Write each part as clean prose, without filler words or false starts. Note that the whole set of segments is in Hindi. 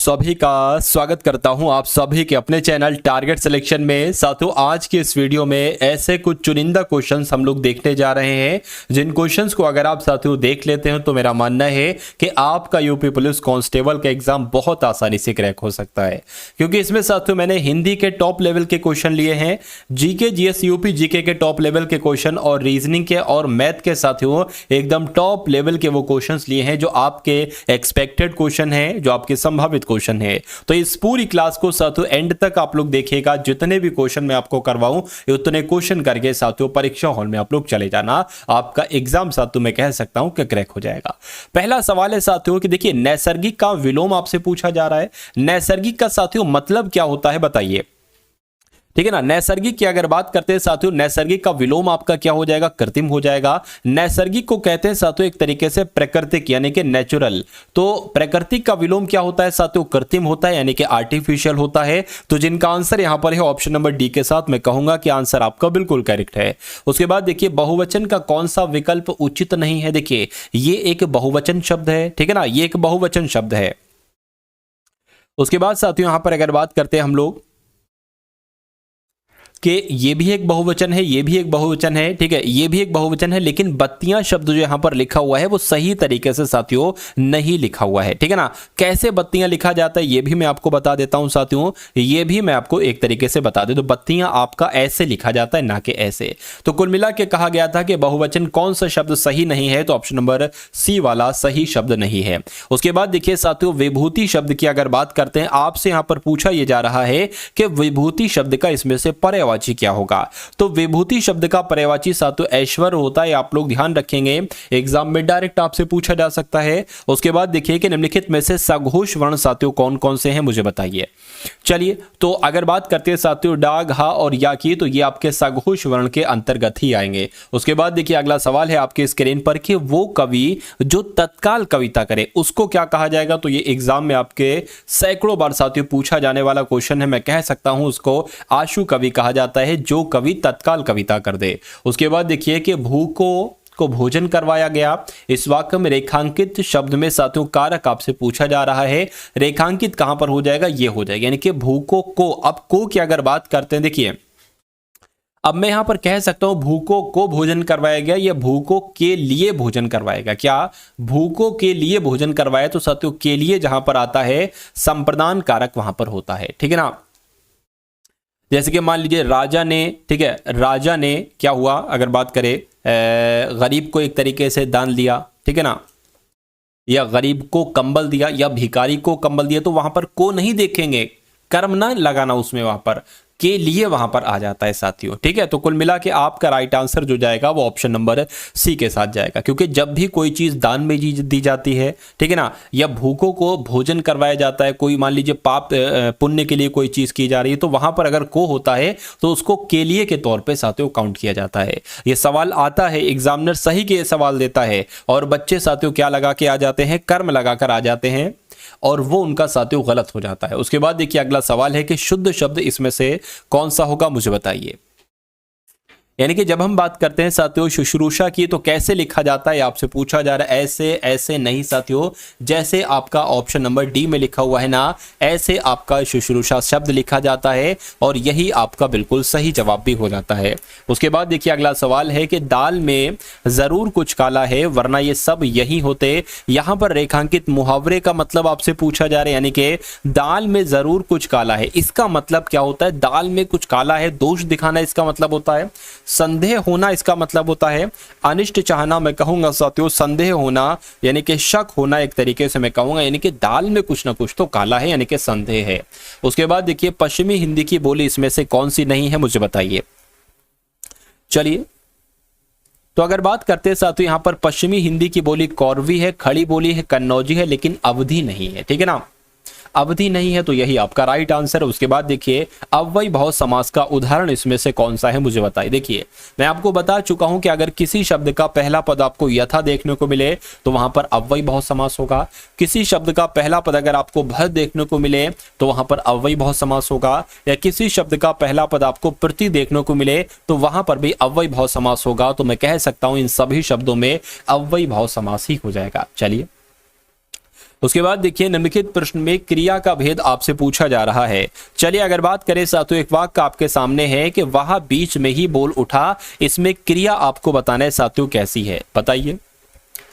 सभी का स्वागत करता हूं आप सभी के अपने चैनल टारगेट सिलेक्शन में। साथियों, आज के इस वीडियो में ऐसे कुछ चुनिंदा क्वेश्चंस हम लोग देखने जा रहे हैं जिन क्वेश्चंस को अगर आप साथियों देख लेते हैं तो मेरा मानना है कि आपका यूपी पुलिस कांस्टेबल का एग्जाम बहुत आसानी से क्रैक हो सकता है, क्योंकि इसमें साथियों मैंने हिंदी के टॉप लेवल के क्वेश्चन लिए हैं, जीके जीएस यूपी जीके के टॉप लेवल के क्वेश्चन और रीजनिंग के और मैथ के साथियों एकदम टॉप लेवल के वो क्वेश्चंस लिए हैं जो आपके एक्सपेक्टेड क्वेश्चन है, जो आपके संभावित क्वेश्चन है। तो इस पूरी क्लास को साथियों एंड तक आप लोग देखिएगा। जितने भी क्वेश्चन मैं आपको करवाऊं उतने क्वेश्चन करके साथियों परीक्षा हॉल में आप लोग चले जाना, आपका एग्जाम साथियों मैं कह सकता हूं कि क्रैक हो जाएगा। पहला सवाल है साथियों कि देखिए, नैसर्गिक का विलोम आपसे पूछा जा रहा है। नैसर्गिक का साथियों मतलब क्या होता है बताइए, ठीक है ना। नैसर्गिक की अगर बात करते हैं साथियों, नैसर्गिक का विलोम आपका क्या हो जाएगा, कृत्रिम हो जाएगा। नैसर्गिक को कहते हैं साथियों एक तरीके से प्राकृतिक यानी कि नेचुरल। तो प्राकृतिक का विलोम क्या होता है साथियों, कृत्रिम होता है यानी कि आर्टिफिशियल होता है। तो जिनका आंसर यहां पर है ऑप्शन नंबर डी के साथ, मैं कहूंगा कि आंसर आपका बिल्कुल करेक्ट है। उसके बाद देखिए, बहुवचन का कौन सा विकल्प उचित नहीं है। देखिए, ये एक बहुवचन शब्द है, ठीक है ना, ये एक बहुवचन शब्द है। उसके बाद साथियों यहां पर अगर बात करते हैं हम लोग कि ये भी एक बहुवचन है, ये भी एक बहुवचन है, ठीक है, ये भी एक बहुवचन है, लेकिन बत्तियां शब्द जो यहां पर लिखा हुआ है वो सही तरीके से साथियों नहीं लिखा हुआ है, ठीक है ना। कैसे बत्तियां लिखा जाता है ये भी मैं आपको बता देता हूं साथियों, ये भी मैं आपको एक तरीके से बता दे। तो बत्तियां आपका ऐसे लिखा जाता है, ना कि ऐसे। तो कुल मिला के कहा गया था कि बहुवचन कौन सा शब्द सही नहीं है, तो ऑप्शन नंबर सी वाला सही शब्द नहीं है। उसके बाद देखिए साथियों, विभूति शब्द की अगर बात करते हैं, आपसे यहां पर पूछा यह जा रहा है कि विभूति शब्द का इसमें से पर्यायवाची क्या होगा। तो विभूति शब्द का पर्यायवाची साथियों ऐश्वर्य होता है, आप लोग ध्यान रखेंगे, एग्जाम में डायरेक्ट आपसे पूछा जा सकता है। उसके बाद देखिए कि निम्नलिखित में से सघोष वर्ण साथियों कौन कौन से हैं, मुझे बताइए। चलिए, तो अगर बात करते हैं साथियों डा, घा और या की, तो ये आपके सघोष वर्ण के अंतर्गत ही आएंगे। उसके बाद देखिए अगला सवाल है आपके स्क्रीन पर कि वो कवि जो तत्काल कविता करे उसको क्या कहा जाएगा। तो ये एग्जाम में आपके सैकड़ों बार साथियों पूछा जाने वाला क्वेश्चन है, मैं कह सकता हूं उसको आशु कवि कहा जाता है, जो कवि तत्काल कविता कर दे। उसके बाद देखिए कि भूखों को भोजन करवाया गया, इस वाक्य में रेखांकित शब्द में साथियों कारक आपसे पूछा जा रहा है। रेखांकित कहां पर हो जाएगा, ये हो जाएगा, यानी कि भूखों को। अब को की अगर बात करते हैं, देखिए अब मैं यहां पर कह सकता हूं भूखों को भोजन करवाया गया या भूखों के लिए भोजन करवाएगा। क्या भूखों के लिए भोजन करवाया, तो साथियों के लिए जहां पर आता है संप्रदान कारक वहां पर होता है, ठीक है ना। जैसे कि मान लीजिए राजा ने, ठीक है, राजा ने क्या हुआ अगर बात करें गरीब को एक तरीके से दान दिया, ठीक है ना, या गरीब को कंबल दिया या भिखारी को कंबल दिया, तो वहां पर को नहीं देखेंगे, कर्म ना लगाना उसमें, वहां पर के लिए वहां पर आ जाता है साथियों, ठीक है। तो कुल मिला के आपका राइट आंसर जो जाएगा वो ऑप्शन नंबर सी के साथ जाएगा, क्योंकि जब भी कोई चीज दान में दी जाती है, ठीक है ना, या भूखों को भोजन करवाया जाता है, कोई मान लीजिए पाप पुण्य के लिए कोई चीज की जा रही है, तो वहां पर अगर को होता है तो उसको के लिए के तौर पर साथियों काउंट किया जाता है। ये सवाल आता है, एग्जामिनर सही के सवाल देता है और बच्चे साथियों क्या लगा के आ जाते हैं, कर्म लगाकर आ जाते हैं, और वो उनका साथियों गलत हो जाता है। उसके बाद देखिए अगला सवाल है कि शुद्ध शब्द इसमें से कौन सा होगा, मुझे बताइए। यानी कि जब हम बात करते हैं साथियों शुश्रूषा की, तो कैसे लिखा जाता है आपसे पूछा जा रहा है। ऐसे ऐसे नहीं साथियों, जैसे आपका ऑप्शन नंबर डी में लिखा हुआ है ना, ऐसे आपका शुश्रूषा शब्द लिखा जाता है और यही आपका बिल्कुल सही जवाब भी हो जाता है। उसके बाद देखिए अगला सवाल है कि दाल में जरूर कुछ काला है वरना ये सब यही होते। यहां पर रेखांकित मुहावरे का मतलब आपसे पूछा जा रहा है, यानी कि दाल में जरूर कुछ काला है, इसका मतलब क्या होता है, दाल में कुछ काला है, दोष दिखाना इसका मतलब होता है, संदेह होना इसका मतलब होता है, अनिष्ट चाहना मैं कहूंगा साथियों, संदेह होना यानी कि शक होना एक तरीके से मैं कहूंगा, यानी कि दाल में कुछ ना कुछ तो काला है, यानी कि संदेह है। उसके बाद देखिए पश्चिमी हिंदी की बोली इसमें से कौन सी नहीं है, मुझे बताइए। चलिए, तो अगर बात करते हैं साथियों यहां पर पश्चिमी हिंदी की बोली कौरवी है, खड़ी बोली है, कन्नौजी है, लेकिन अवधि नहीं है, ठीक है ना, अवधि नहीं है, तो यही आपका राइट आंसर है। उसके बाद देखिए अव्ययी भाव समास का उदाहरण इसमें से कौन सा है, मुझे बताइए। देखिए मैं आपको बता चुका हूं कि अगर किसी शब्द का पहला पद आपको यथा देखने को मिले तो वहां पर अव्ययी भाव समास होगा, किसी शब्द का पहला पद अगर आपको भर देखने को मिले तो वहां पर अव्ययी भाव समास होगा, या किसी शब्द का पहला पद आपको प्रति देखने को मिले तो वहां पर भी अव्ययी भाव समास होगा। तो मैं कह सकता हूं इन सभी शब्दों में अव्ययी भाव समास ही हो जाएगा। चलिए, उसके बाद देखिए निम्नलिखित प्रश्न में क्रिया का भेद आपसे पूछा जा रहा है। चलिए अगर बात करें साथियों, एक वाक्य आपके सामने है कि वह बीच में ही बोल उठा, इसमें क्रिया आपको बताना है साथियों कैसी है, बताइए।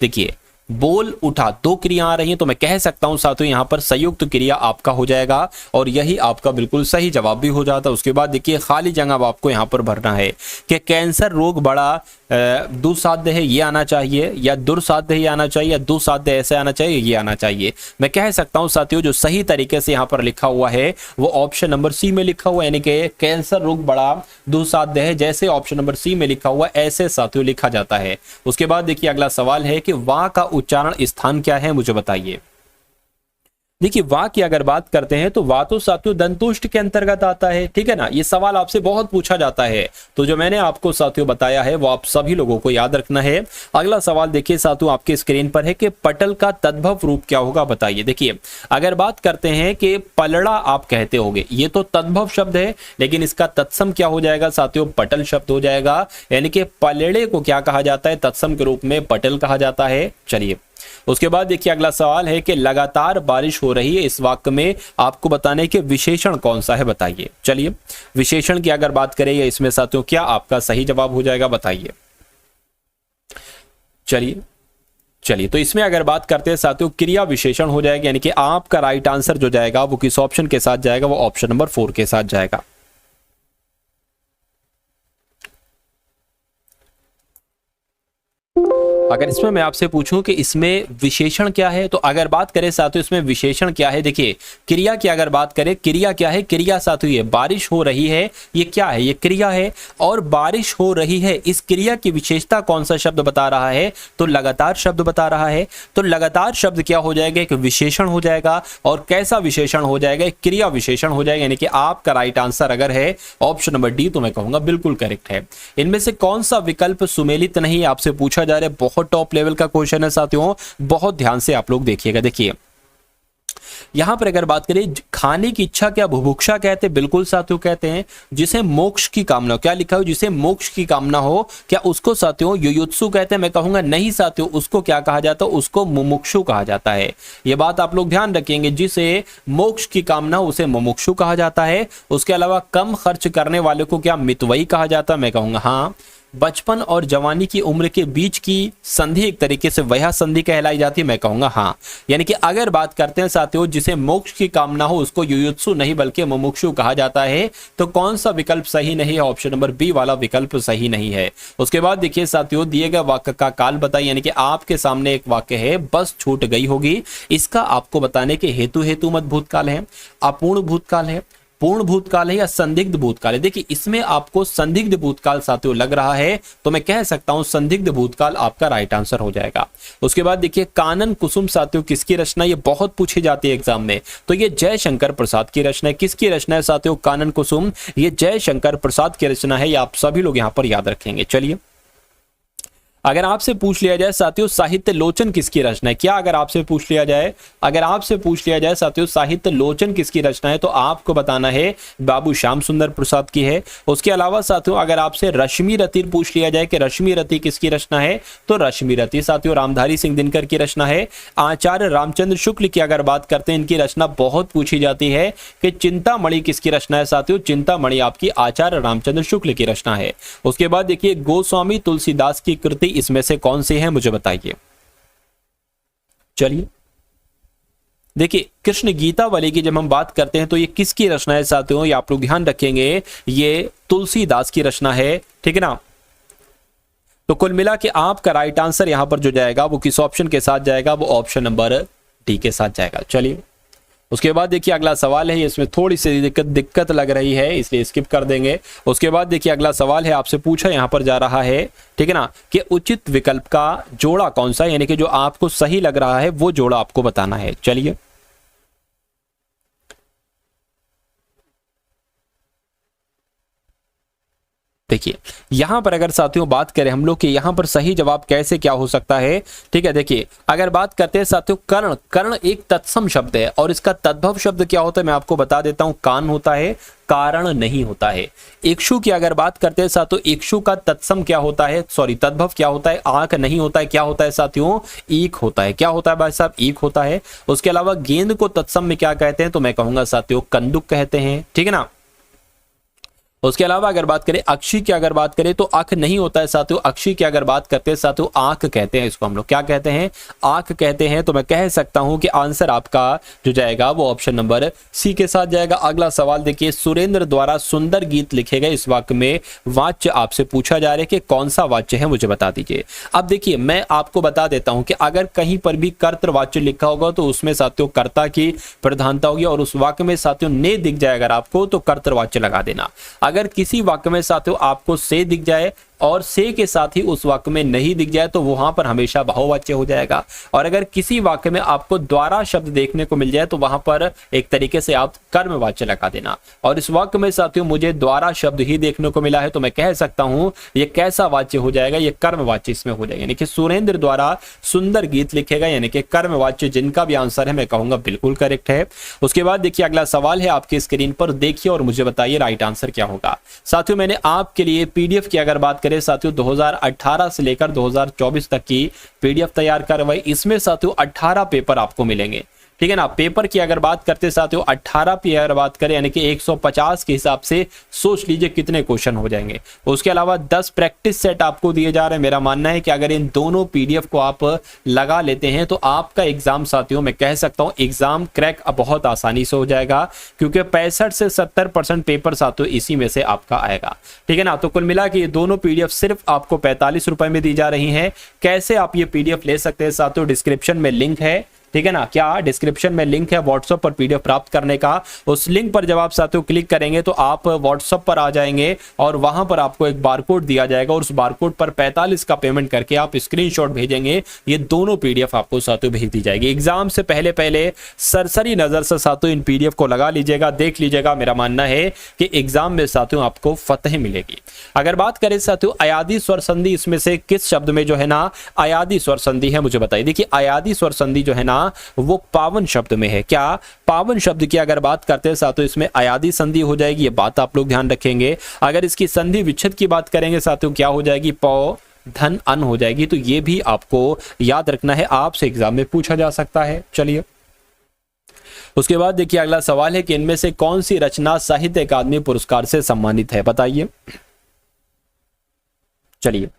देखिए बोल उठा, दो क्रिया आ रही हैं, तो मैं कह सकता हूं साथियों यहां पर संयुक्त क्रिया आपका हो जाएगा और यही आपका बिल्कुल सही जवाब भी हो जाता है। उसके बाद देखिए खाली जगह आपको यहां पर भरना है कि कैंसर रोग बड़ा दुस्साध्य है, ये आना चाहिए, या दुर्साध्य है ये आना चाहिए, या दुस्साध्य ऐसे आना चाहिए, ये आना चाहिए। मैं कह सकता हूं साथियों जो सही तरीके से यहां पर लिखा हुआ है वो ऑप्शन नंबर सी में लिखा हुआ है, यानी कि कैंसर रोग बड़ा दुस्साध्य है, जैसे ऑप्शन नंबर सी में लिखा हुआ ऐसे साथियों लिखा जाता है। उसके बाद देखिए अगला सवाल है कि वाह का उच्चारण स्थान क्या है, मुझे बताइए। देखिए वाह की अगर बात करते हैं तो वाह तो साथियों दंतुष्ट के अंतर्गत आता है, ठीक है ना। ये सवाल आपसे बहुत पूछा जाता है, तो जो मैंने आपको साथियों बताया है वो आप सभी लोगों को याद रखना है। अगला सवाल देखिए साथियों आपके स्क्रीन पर है कि पटल का तद्भव रूप क्या होगा, बताइए। देखिए अगर बात करते हैं कि पलड़ा आप कहते होगे, ये तो तद्भव शब्द है, लेकिन इसका तत्सम क्या हो जाएगा साथियों, पटल शब्द हो जाएगा। यानी कि पलड़े को क्या कहा जाता है, तत्सम के रूप में पटल कहा जाता है। चलिए उसके बाद देखिए अगला सवाल है कि लगातार बारिश हो रही है, इस वाक्य में आपको बताने के विशेषण कौन सा है, बताइए। चलिए विशेषण की अगर बात करें इसमें साथियों क्या आपका सही जवाब हो जाएगा, बताइए। चलिए तो इसमें अगर बात करते हैं साथियों क्रिया विशेषण हो जाएगा, यानी कि आपका राइट आंसर जो जाएगा वो किस ऑप्शन के साथ जाएगा, वो ऑप्शन नंबर 4 के साथ जाएगा। अगर इसमें मैं आपसे पूछूं कि इसमें विशेषण क्या है, तो अगर बात करें साथियों इसमें विशेषण क्या है, देखिए क्रिया की अगर बात करें, क्रिया क्या है, क्रिया साथियों ये बारिश हो रही है, ये क्या है, ये क्रिया है। और बारिश हो रही है, इस क्रिया की विशेषता कौन सा शब्द बता रहा है, तो लगातार शब्द बता रहा है। तो लगातार शब्द क्या हो जाएगा, एक विशेषण हो जाएगा। और कैसा विशेषण हो जाएगा, एक क्रिया विशेषण हो जाएगा। यानी कि आपका राइट आंसर अगर है ऑप्शन नंबर डी, तो मैं कहूंगा बिल्कुल करेक्ट है। इनमें से कौन सा विकल्प सुमेलित नहीं, आपसे पूछा जा रहा है, बहुत टॉप लेवल का क्वेश्चन है साथियों, बहुत ध्यान से आप लोग देखिएगा। देखिए यहां पर अगर बात करें खाने की इच्छा क्या बुभुक्षा कहते हैं, बिल्कुल साथियों कहते हैं। जिसे मोक्ष की कामना हो, क्या लिखा हो, जिसे मोक्ष की कामना हो, क्या उसको साथियों युयुत्सु कहते हैं, मैं कहूंगा नहीं साथियों, उसको क्या कहा जाता है, उसको मुमुक्षु कहा जाता है। यह बात आप लोग ध्यान रखेंगे, जिसे मोक्ष की कामना उसे मुमुक्षु कहा जाता है। उसके अलावा कम खर्च करने वाले को क्या मितव्ययी कहा जाता है, मैं कहूंगा हाँ। बचपन और जवानी की उम्र के बीच की संधि एक तरीके से वह संधि कहलाई जाती है, मैं कहूंगा हाँ। यानी कि अगर बात करते हैं साथियों जिसे मोक्ष की कामना हो उसको युयुत्सु नहीं बल्कि मुमुक्षु कहा जाता है। तो कौन सा विकल्प सही नहीं है, ऑप्शन नंबर बी वाला विकल्प सही नहीं है। उसके बाद देखिए साथियों दिए गए वाक्य का काल बताइए, यानी कि आपके सामने एक वाक्य है बस छूट गई होगी, इसका आपको बताने के हेतु मत भूतकाल है, अपूर्ण भूतकाल है, पूर्ण भूतकाल है या संदिग्ध भूतकाल है। देखिए इसमें आपको संदिग्ध भूतकाल साथियों लग रहा है, तो मैं कह सकता हूं संदिग्ध भूतकाल आपका राइट आंसर हो जाएगा। उसके बाद देखिए कानन कुसुम साथियों किसकी रचना, ये बहुत पूछी जाती है एग्जाम में, तो ये जयशंकर प्रसाद की रचना है। किसकी रचना है साथियों, कानन कुसुम, ये जयशंकर प्रसाद की रचना है, ये आप सभी लोग यहां पर याद रखेंगे। चलिए अगर आपसे पूछ लिया जाए साथियों साहित्य लोचन किसकी रचना है, क्या अगर आपसे पूछ लिया जाए, अगर आपसे पूछ लिया जाए साथियों साहित्य लोचन किसकी रचना है, तो आपको बताना है बाबू श्याम सुंदर प्रसाद की है। उसके अलावा साथियों अगर आपसे रश्मि रति पूछ लिया जाए कि रश्मि रति किसकी रचना है, तो रश्मि रति साथियों रामधारी सिंह दिनकर की रचना है। आचार्य रामचंद्र शुक्ल की अगर बात करते हैं, इनकी रचना बहुत पूछी जाती है कि चिंतामणि किसकी रचना है साथियों, चिंतामणि आपकी आचार्य रामचंद्र शुक्ल की रचना है। उसके बाद देखिए गोस्वामी तुलसीदास की कृति इसमें से कौन सी है, मुझे बताइए। चलिए देखिए कृष्ण गीता वाले की जब हम बात करते हैं तो ये किसकी रचना है साथियों, ये आप लोग ध्यान रखेंगे, ये तुलसीदास की रचना है, ठीक है ना। तो कुल मिला के आपका राइट आंसर यहां पर जो जाएगा वो किस ऑप्शन के साथ जाएगा, वो ऑप्शन नंबर डी के साथ जाएगा। चलिए उसके बाद देखिए अगला सवाल है, इसमें थोड़ी सी दिक्कत लग रही है इसलिए स्किप कर देंगे। उसके बाद देखिए अगला सवाल है आपसे पूछा यहां पर जा रहा है, ठीक है ना, कि उचित विकल्प का जोड़ा कौन सा है, यानी कि जो आपको सही लग रहा है वो जोड़ा आपको बताना है। चलिए देखिए यहां पर अगर साथियों बात करें हम लोग कि यहां पर सही जवाब कैसे क्या हो सकता है, ठीक है। देखिए अगर बात करते हैं साथियों कर्ण, कर्ण एक तत्सम शब्द है और इसका तद्भव शब्द क्या होता है मैं आपको बता देता हूं, कान होता है, कारण नहीं होता है। इक्षु की अगर बात करते हैं साथियों, इक्षु का तत्सम क्या होता है, सॉरी तद्भव क्या होता है, आंख नहीं होता है, क्या होता है साथियों, ईक होता है। क्या होता है भाई साहब, ईक होता है। उसके अलावा गेंद को तत्सम में क्या कहते हैं, तो मैं कहूंगा साथियों कंदुक कहते हैं, ठीक है ना। उसके अलावा अगर बात करें अक्षी की अगर बात करें तो अख नहीं होता है साथियों, अक्षी की अगर बात करते हैं साथियों आंख कहते हैं, इसको हम लोग क्या कहते हैं, आंख कहते हैं। तो मैं कह सकता हूं कि आंसर आपका जो जाएगा वो ऑप्शन नंबर सी के साथ जाएगा। अगला सवाल देखिए, सुरेंद्र द्वारा सुंदर गीत लिखे गए, इस वाक्य में वाच्य आपसे पूछा जा रहा है कि कौन सा वाच्य है, मुझे बता दीजिए। अब देखिए मैं आपको बता देता हूं कि अगर कहीं पर भी कर्तृवाच्य लिखा होगा तो उसमें साथियों कर्ता की प्रधानता होगी और उस वाक्य में साथियों ने दिख जाए अगर आपको तो कर्तृवाच्य लगा देना। अगर किसी वाक्य में साथियों आपको से दिख जाए और से के साथ ही उस वाक्य में नहीं दिख जाए तो वहां पर हमेशा बहुवाच्य हो जाएगा। और अगर किसी वाक्य में आपको द्वारा शब्द देखने को मिल जाए तो वहां पर एक तरीके से आप कर्मवाच्य लगा देना। और इस वाक्य में साथियों मुझे द्वारा शब्द ही देखने को मिला है तो मैं कह सकता हूं ये कैसा वाच्य हो जाएगा, ये कर्मवाच्य इसमें हो जाएगा। यानी कि सुरेंद्र द्वारा सुंदर गीत लिखेगा, यानी कि कर्मवाच्य जिनका भी आंसर है मैं कहूंगा बिल्कुल करेक्ट है। उसके बाद देखिए अगला सवाल है आपकी स्क्रीन पर, देखिए और मुझे बताइए राइट आंसर क्या होगा। साथियों मैंने आपके लिए पीडीएफ की अगर बात करें साथियों 2018 से लेकर 2024 तक की पीडीएफ तैयार करवाई, इसमें साथियों 18 पेपर आपको मिलेंगे, ठीक है ना। पेपर की अगर बात करते साथियों 18 की अगर बात करें यानी कि 150 के हिसाब से सोच लीजिए कितने क्वेश्चन हो जाएंगे। उसके अलावा 10 प्रैक्टिस सेट आपको दिए जा रहे हैं। मेरा मानना है कि अगर इन दोनों पीडीएफ को आप लगा लेते हैं तो आपका एग्जाम साथियों मैं कह सकता हूं एग्जाम क्रैक बहुत आसानी से हो जाएगा, क्योंकि 65 से 70% पेपर साथियों इसी में से आपका आएगा, ठीक है ना। तो कुल मिला के ये दोनों पीडीएफ सिर्फ आपको 45 रुपए में दी जा रही है। कैसे आप ये पीडीएफ ले सकते हैं साथियों, डिस्क्रिप्शन में लिंक है, ठीक है ना। क्या डिस्क्रिप्शन में लिंक है व्हाट्सएप पर पीडीएफ प्राप्त करने का। उस लिंक पर जब आप साथियों क्लिक करेंगे तो आप व्हाट्सएप पर आ जाएंगे और वहां पर आपको एक बारकोड दिया जाएगा और उस बारकोड पर 45 का पेमेंट करके आप स्क्रीनशॉट भेजेंगे, ये दोनों पीडीएफ आपको साथियों भेज दी जाएगी। एग्जाम से पहले पहले सरसरी नजर से साथियों इन पीडीएफ को लगा लीजिएगा, देख लीजिएगा। मेरा मानना है कि एग्जाम में साथियों आपको फतह मिलेगी। अगर बात करें साथियों अयादी स्वर संधि, इसमें से किस शब्द में जो है ना अयादी स्वर संधि है, मुझे बताइए। देखिए अयादी स्वर संधि जो है ना वो पावन शब्द में है। क्या पावन शब्द की अगर बात करते हैं साथियों इसमें अयादी संधि हो जाएगी, ये बात आप लोग ध्यान रखेंगे। अगर इसकी संधि विच्छेद की बात करेंगे साथियों क्या हो जाएगी, पौ धन अन हो जाएगी। तो ये भी आपको याद रखना है, आपसे एग्जाम में पूछा जा सकता है। चलिए उसके बाद देखिए अगला सवाल है कि इनमें से कौन सी रचना साहित्य अकादमी पुरस्कार से सम्मानित है, बताइए। चलिए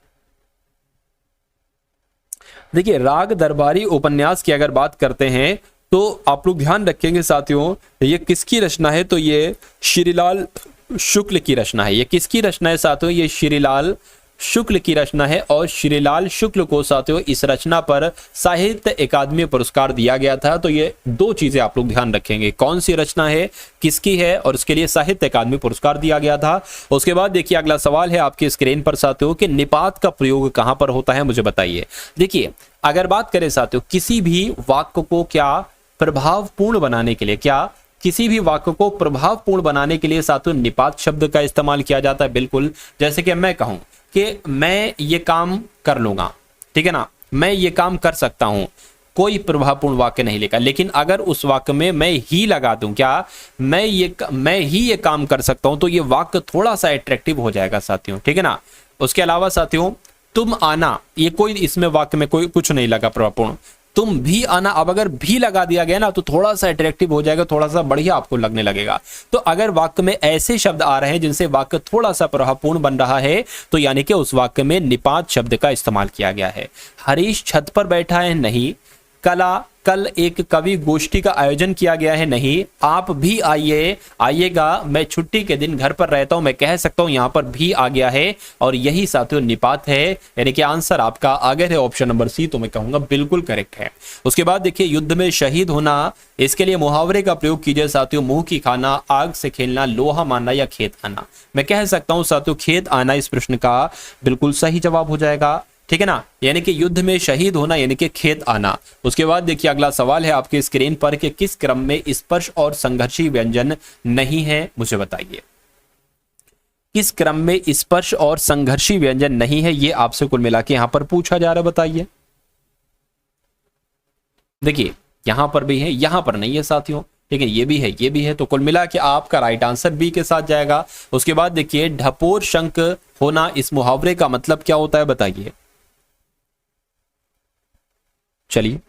देखिए राग दरबारी उपन्यास की अगर बात करते हैं तो आप लोग ध्यान रखेंगे साथियों ये किसकी रचना है, तो ये श्रीलाल शुक्ल की रचना है। ये किसकी रचना है साथियों, ये श्रीलाल शुक्ल की रचना है। और श्रीलाल शुक्ल को साथियों इस रचना पर साहित्य अकादमी पुरस्कार दिया गया था। तो ये दो चीजें आप लोग ध्यान रखेंगे, कौन सी रचना है, किसकी है और इसके लिए साहित्य अकादमी पुरस्कार दिया गया था। उसके बाद देखिए अगला सवाल है आपकी स्क्रीन पर साथियों कि निपात का प्रयोग कहां पर होता है, मुझे बताइए। देखिए अगर बात करें साथियों किसी भी वाक्य को क्या प्रभावपूर्ण बनाने के लिए, क्या किसी भी वाक्य को प्रभावपूर्ण बनाने के लिए साथियों निपात शब्द का इस्तेमाल किया जाता है। बिल्कुल, जैसे कि मैं कहूं कि मैं ये काम कर लूंगा, ठीक है ना, मैं ये काम कर सकता हूं, कोई प्रभावपूर्ण वाक्य नहीं लिखा। लेकिन अगर उस वाक्य में मैं ही लगा दूं, क्या मैं ही ये काम कर सकता हूं, तो ये वाक्य थोड़ा सा अट्रैक्टिव हो जाएगा साथियों, ठीक है ना। उसके अलावा साथियों तुम आना, ये कोई इसमें वाक्य में कोई कुछ नहीं लगा प्रभावपूर्ण, तुम भी आना। अब अगर भी लगा दिया गया ना तो थोड़ा सा अट्रैक्टिव हो जाएगा, थोड़ा सा बढ़िया आपको लगने लगेगा। तो अगर वाक्य में ऐसे शब्द आ रहे हैं जिनसे वाक्य थोड़ा सा प्रभावपूर्ण बन रहा है तो यानी कि उस वाक्य में निपात शब्द का इस्तेमाल किया गया है। हरीश छत पर बैठा है, नहीं। कल एक कवि गोष्ठी का आयोजन किया गया है, नहीं। आप भी आइएगा, मैं छुट्टी के दिन घर पर रहता हूं, मैं कह सकता हूं यहां पर भी आ गया है और यही साथियों निपात है। यानी कि आंसर आपका अगर है ऑप्शन नंबर सी तो मैं कहूंगा बिल्कुल करेक्ट है। उसके बाद देखिए युद्ध में शहीद होना, इसके लिए मुहावरे का प्रयोग कीजिए साथियों। मुंह की खाना, आग से खेलना, लोहा मारना या खेत आना। मैं कह सकता हूं साथियों खेत आना इस प्रश्न का बिल्कुल सही जवाब हो जाएगा, ठीक है ना। यानी कि युद्ध में शहीद होना यानी कि खेत आना। उसके बाद देखिए अगला सवाल है आपके स्क्रीन पर कि किस क्रम में स्पर्श और संघर्षी व्यंजन नहीं है, मुझे बताइए। किस क्रम में स्पर्श और संघर्षी व्यंजन नहीं है, ये आपसे कुल मिला के यहां पर पूछा जा रहा है, बताइए। देखिए यहां पर भी है, यहां पर नहीं है साथियों, लेकिन ये भी है, ये भी है, तो कुल मिला के आपका राइट आंसर बी के साथ जाएगा। उसके बाद देखिए ढपोर शंख होना, इस मुहावरे का मतलब क्या होता है, बताइए। चलिए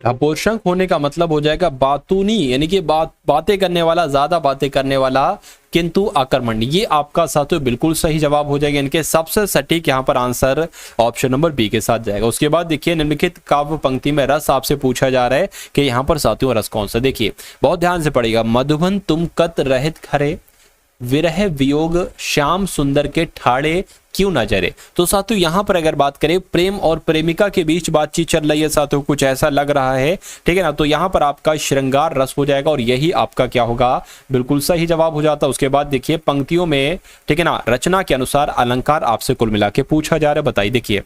ढपोरशंख होने का मतलब हो जाएगा बातूनी, यानी कि बातें करने वाला, ज्यादा बातें करने वाला किंतु आक्रमण। ये आपका साथियों बिल्कुल सही जवाब हो जाएगा। इनके सबसे सटीक यहाँ पर आंसर ऑप्शन नंबर बी के साथ जाएगा। उसके बाद देखिए निम्नलिखित काव्य पंक्ति में रस आपसे पूछा जा रहा है कि यहाँ पर साथियों रस कौन सा। देखिए बहुत ध्यान से पढ़िएगा। मधुबन तुम कत रहित खरे, विरह वियोग श्याम सुंदर के ठाड़े क्यों न जरे। तो साथियों यहां पर अगर बात करें प्रेम और प्रेमिका के बीच बातचीत चल रही है साथियों, कुछ ऐसा लग रहा है, ठीक है ना। तो यहां पर आपका श्रृंगार रस हो जाएगा और यही आपका क्या होगा, बिल्कुल सही जवाब हो जाता है। उसके बाद देखिए पंक्तियों में, ठीक है ना, रचना के अनुसार अलंकार आपसे कुल मिला के पूछा जा रहा है, बताइए। देखिए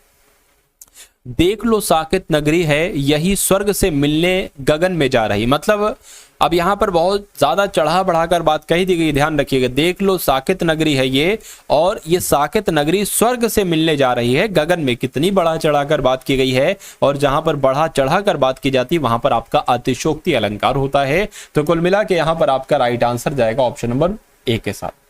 देख लो साकेत नगरी है, यही स्वर्ग से मिलने गगन में जा रही। मतलब अब यहाँ पर बहुत ज्यादा चढ़ा बढ़ाकर बात कही दी गई, ध्यान रखिएगा। देख लो साकेत नगरी है ये, और ये साकेत नगरी स्वर्ग से मिलने जा रही है गगन में। कितनी बढ़ा चढ़ाकर बात की गई है, और जहां पर बढ़ा चढ़ाकर बात की जाती है वहां पर आपका अतिशोक्ति अलंकार होता है। तो कुल मिला के यहाँ पर आपका राइट आंसर जाएगा ऑप्शन नंबर ए के साथ।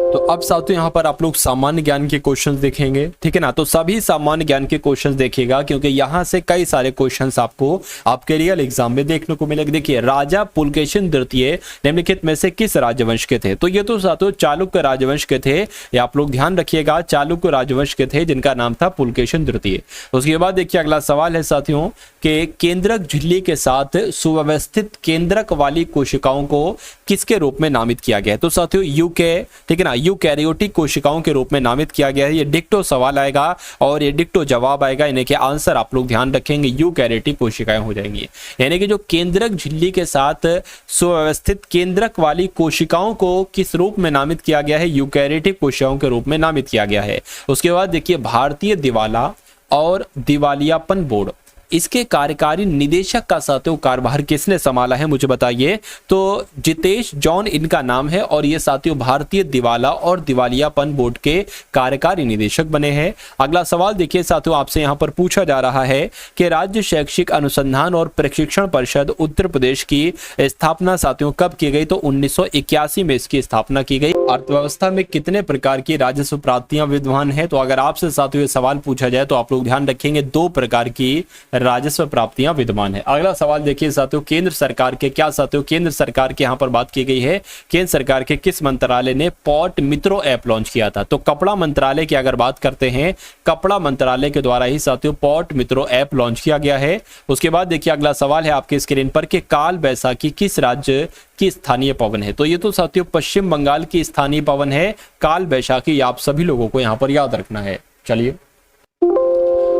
तो अब साथियों यहाँ पर आप लोग सामान्य ज्ञान के क्वेश्चंस देखेंगे, ठीक है ना। तो सभी सामान्य ज्ञान के क्वेश्चंस देखिएगा, क्योंकि यहाँ से कई सारे क्वेश्चंस आपको आपके रियल एग्जाम में देखने को मिलेंगे। देखिए राजा पुलकेशिन द्वितीय निम्नलिखित में से किस राजवंश के थे। तो ये तो साथियों चालुक्य राजवंश के थे, ये आप लोग ध्यान रखिएगा, चालुक्य राजवंश के थे जिनका नाम था पुलकेशिन द्वितीय। उसके बाद देखिए अगला सवाल है साथियों कि केंद्रक झिल्ली के साथ सुव्यवस्थित केंद्रक वाली कोशिकाओं को किसके रूप में नामित किया गया है। तो साथियों यूके, ठीक है ना, यूकैरियोटिक कोशिकाओं के रूप में नामित किया गया है। ये डिक्टो सवाल आएगा और ये डिक्टो जवाब आएगा, इन्हें के आंसर आप लोग ध्यान रखेंगे यूकैरियोटिक कोशिकाएं हो जाएंगी। यानी कि जो केंद्रक झिल्ली के साथ सुव्यवस्थित केंद्रक वाली कोशिकाओं को किस रूप में नामित किया गया है, यूकैरियोटिक कोशिकाओं के रूप में नामित किया गया है। उसके बाद देखिए भारतीय दिवाला और दिवालियापन बोर्ड, इसके कार्यकारी निदेशक का साथियों कार्यभार किसने संभाला है, मुझे बताइए। तो जितेश जॉन इनका नाम है, और ये साथियों भारतीय दिवाला और दिवालियापन बोर्ड के कार्यकारी निदेशक बने हैं। अगला सवाल देखिए साथियों आपसे यहाँ पर पूछा जा रहा है कि राज्य शैक्षिक अनुसंधान और प्रशिक्षण परिषद उत्तर प्रदेश की स्थापना साथियों कब की गई। तो 1981 में इसकी स्थापना की गई। अर्थव्यवस्था में कितने प्रकार की राजस्व प्राप्तियां विद्यमान है। तो अगर आपसे साथियों ये सवाल पूछा जाए तो आप लोग ध्यान रखेंगे 2 प्रकार की राजस्व प्राप्तियां विद्यमान है। अगला सवाल देखिए साथियों केंद्र सरकार के, क्या साथियों केंद्र सरकार के यहाँ पर बात की गई है, केंद्र सरकार के किस मंत्रालय ने पॉट मित्रो ऐप लॉन्च किया था। तो कपड़ा मंत्रालय की अगर बात करते हैं, कपड़ा मंत्रालय के द्वारा ही साथियों पॉट मित्रो ऐप लॉन्च किया गया है। उसके बाद देखिए अगला सवाल है आपके स्क्रीन पर कि काल बैसाखी किस राज्य की स्थानीय पवन है। तो ये तो साथियों पश्चिम बंगाल की स्थानीय पवन है काल बैसाखी, आप सभी लोगों को यहाँ पर याद रखना है। चलिए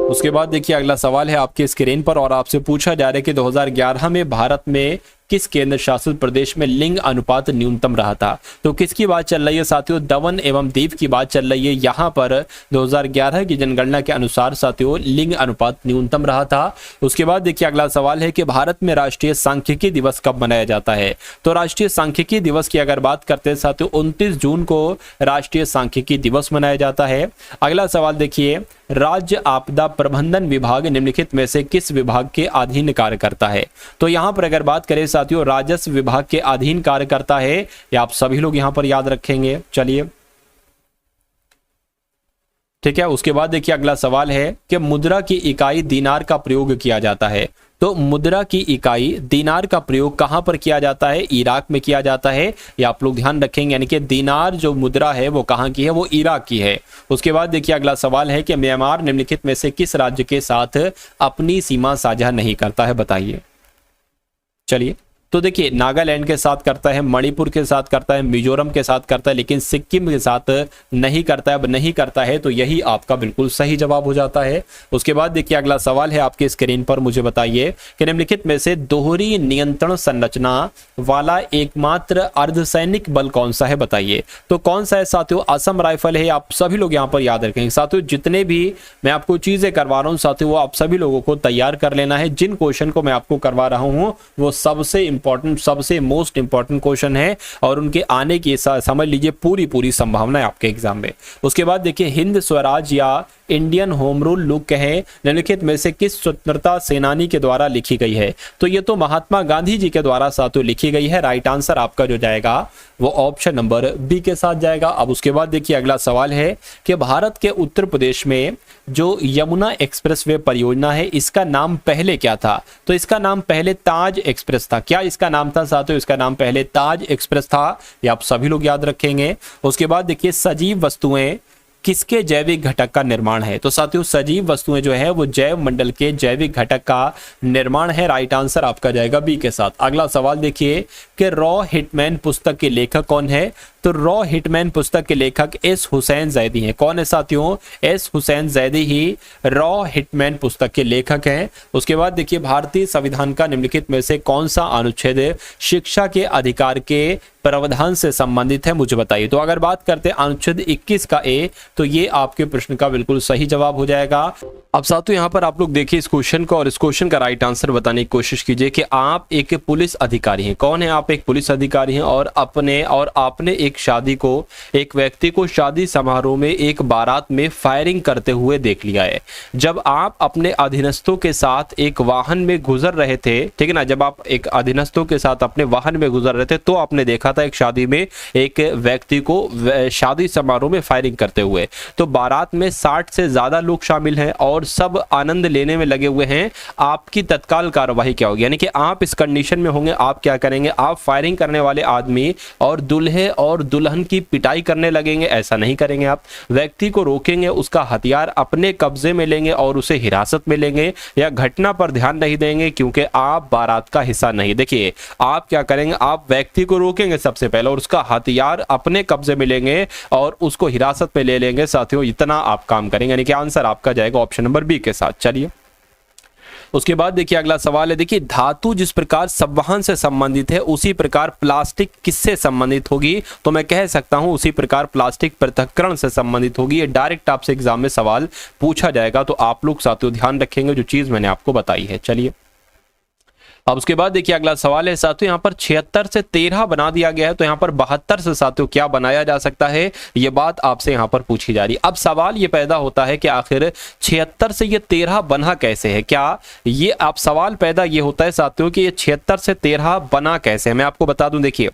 उसके बाद देखिए अगला सवाल है आपके स्क्रीन पर, और आपसे पूछा जा रहा है कि 2011 में भारत में किस केंद्र शासित प्रदेश में लिंग अनुपात न्यूनतम रहा था। तो किसकी बात चल रही है साथियों, दमन एवं दीव की बात चल रही है। यहाँ पर 2011 की जनगणना के अनुसार साथियों लिंग अनुपात न्यूनतम रहा था। उसके बाद देखिए अगला सवाल है कि भारत में राष्ट्रीय सांख्यिकी दिवस कब मनाया जाता है। तो राष्ट्रीय सांख्यिकी दिवस की अगर बात करते हैं साथियों 29 जून को राष्ट्रीय सांख्यिकी दिवस मनाया जाता है। अगला सवाल देखिए राज्य आपदा प्रबंधन विभाग निम्नलिखित में से किस विभाग के अधीन कार्य करता है। तो यहाँ पर अगर बात करें साथियों राजस्व विभाग के अधीन कार्य करता है, ये आप सभी लोग यहां पर याद रखेंगे। चलिए ठीक है। उसके बाद देखिए अगला सवाल है कि मुद्रा की इकाई दीनार का प्रयोग किया जाता है। तो मुद्रा की इकाई दीनार का प्रयोग कहां पर किया जाता है, इराक में किया जाता है, ये आप लोग ध्यान रखेंगे। यानी कि दीनार जो मुद्रा है वो कहां की है, वो इराक की है। उसके बाद देखिए अगला सवाल है कि म्यांमार निम्नलिखित में से किस राज्य के साथ अपनी सीमा साझा नहीं करता है, बताइए। चलिए तो देखिए नागालैंड के साथ करता है, मणिपुर के साथ करता है, मिजोरम के साथ करता है, लेकिन सिक्किम के साथ नहीं करता है। अब नहीं करता है तो यही आपका बिल्कुल सही जवाब हो जाता है। उसके बाद देखिए अगला सवाल है आपकी स्क्रीन पर, मुझे बताइए कि निम्नलिखित में से दोहरी नियंत्रण संरचना वाला एकमात्र अर्धसैनिक बल कौन सा है, बताइए। तो कौन सा है साथियों, असम राइफल है। आप सभी लोग यहाँ पर याद रखेंगे साथियों, जितने भी मैं आपको चीजें करवा रहा हूँ साथियों, वो आप सभी लोगों को तैयार कर लेना है। जिन क्वेश्चन को मैं आपको करवा रहा हूँ वो सबसे इंपॉर्टेंट, सबसे मोस्ट इंपॉर्टेंट क्वेश्चन है और उनके आने की समझ लीजिए पूरी संभावना है आपके एग्जाम में। उसके बाद देखिए हिंद स्वराज या इंडियन होम रूल लुक कहे निम्नलिखित में से किस स्वतंत्रता सेनानी के द्वारा लिखी गई है। तो ये तो महात्मा गांधी जी के द्वारा साथियों लिखी गई है। राइट आंसर आपका जो जाएगा वो ऑप्शन नंबर बी के साथ जाएगा। अब उसके बाद देखिए अगला सवाल है कि भारत के उत्तर प्रदेश में जो यमुना एक्सप्रेसवे परियोजना है इसका नाम पहले क्या था। तो इसका नाम पहले ताज एक्सप्रेस था। क्या इसका नाम था साथियों, इसका नाम पहले ताज एक्सप्रेस था, ये आप सभी लोग याद रखेंगे। उसके बाद देखिए सजीव वस्तुएं किसके जैविक घटक का निर्माण है। तो साथियों सजीव वस्तुएं जो है वो जैव मंडल के जैविक घटक का निर्माण है। राइट आंसर आपका जाएगा बी के साथ। अगला सवाल देखिए कि रॉ हिटमैन पुस्तक के लेखक कौन है। तो रॉ हिटमैन पुस्तक के लेखक एस हुसैन जैदी हैं। कौन है साथियों, एस हुसैन जैदी ही रॉ हिटमैन पुस्तक के लेखक हैं। उसके बाद देखिए भारतीय संविधान का निम्नलिखित में से कौन सा अनुच्छेद शिक्षा के अधिकार के प्रावधान से संबंधित है, मुझे बताइए। तो अगर बात करते हैं अनुच्छेद 21 का ए, तो ये आपके प्रश्न का बिल्कुल सही जवाब हो जाएगा। अब साथियों यहाँ पर आप लोग देखिए इस क्वेश्चन को और इस क्वेश्चन का राइट आंसर बताने की कोशिश कीजिए कि आप एक पुलिस अधिकारी हैं। कौन है आप, एक पुलिस अधिकारी हैं और आपने एक शादी को, एक व्यक्ति को शादी समारोह में एक बारात में फायरिंग करते हुए देख लिया है। जब आप अपने अधीनस्थों के साथ एक वाहन में गुजर रहे थे, ठीक है ना, जब आप एक अधीनस्थों के साथ अपने वाहन में गुजर रहे थे तो आपने देखा था एक शादी में एक व्यक्ति को शादी समारोह में फायरिंग करते हुए। तो बारात में 60 से ज्यादा लोग शामिल हैं और सब आनंद लेने में लगे हुए हैं। आपकी तत्काल कार्रवाई क्या होगी, यानी कि आप इस कंडीशन में होंगे, आप क्या करेंगे, आप फायरिंग करने वाले आदमी और दूल्हे और दुल्हन की पिटाई करने लगेंगे। ऐसा नहीं करेंगे, आप व्यक्ति को रोकेंगे, उसका हथियार अपने कब्जे में लेंगे और उसे हिरासत में लेंगे या घटना पर ध्यान नहीं देंगे क्योंकि आप बारात का हिस्सा नहीं। देखिए आप क्या करेंगे, आप व्यक्ति को रोकेंगे सबसे पहले और उसका हथियार अपने कब्जे में लेंगे और उसको हिरासत में ले लेंगे। साथियों इतना आप काम करेंगे, यानी कि आंसर आपका जाएगा ऑप्शन नंबर बी के साथ। चलिए उसके बाद देखिए अगला सवाल है, देखिए धातु जिस प्रकार संवहन से संबंधित है उसी प्रकार प्लास्टिक किससे संबंधित होगी। तो मैं कह सकता हूं उसी प्रकार प्लास्टिक पृथक्करण से संबंधित होगी। ये डायरेक्ट आपसे एग्जाम में सवाल पूछा जाएगा, तो आप लोग साथियों ध्यान रखेंगे जो चीज मैंने आपको बताई है। चलिए अब उसके बाद देखिए अगला सवाल है साथियों, यहाँ पर 76 से 13 बना दिया गया है, तो यहाँ पर 72 से साथियों क्या बनाया जा सकता है, ये बात आपसे यहाँ पर पूछी जा रही है। अब सवाल ये पैदा होता है कि आखिर 76 से ये 13 बना कैसे है। क्या ये आप सवाल पैदा ये होता है साथियों कि ये 76 से 13 बना कैसे है। मैं आपको बता दूं, देखिए